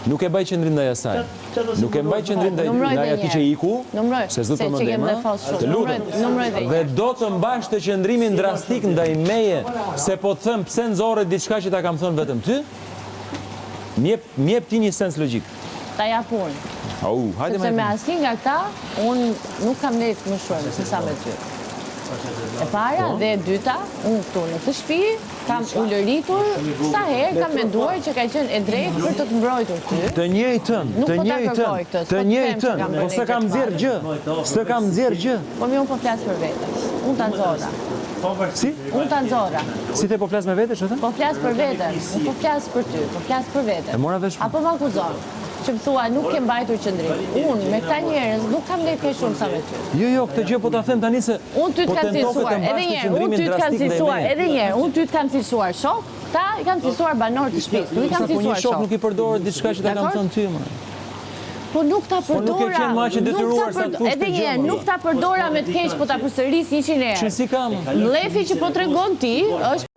Nuk e baj qëndrim ndaj asaj. Nuk e mbaj qëndrim ndaj atij që iku, se s'do të mendem. Të lutem. Dhe do të mbash të qëndrimin drastik ndaj meje, se po të them pse nxorre diçka që ta kam thënë vetëm ty. M'jep ti një sens logjik. Ta jap unë. Hajde Sepse me asnjë nga këta, unë nuk kam lejtë më shumë se sa me ty. E para dhe e dyta, unë këtu në këtë shtëpi kam ulëritur sa herë kam menduar që ka qenë e drejtë për të të mbrojtur ty. Të njëjtën. Po s'e kam nxjerr gjë. S'e kam nxjerr gjë. Po unë po flas për veten. Unë ta nxorra. Si? Unë ta nxorra. Si te po flas me vete, ç'o thënë? Po flas për veten. Unë po flas për ty, po flas për veten. E mora vesh. Apo më akuzon që më thua nuk ke mbajtur qëndrim. Unë me këta njerëz nuk kam lejtë kaq shumë sa me ty. Jo, këtë gjë po ta them tani se unë ty të kam cilësuar edhe një herë, unë ty të kam cilësuar edhe një herë, unë ty të kam cilësuar shok, ta i kam cilësuar banor të shtëpisë, nuk i kam cilësuar shok. Nuk i përdor diçka që ta kam thënë ty më. Po nuk ta përdora. Edhe një herë, nuk ta përdora me të keq, po ta përsëris 100 herë. Çi si kam? Mlefi që po tregon ti është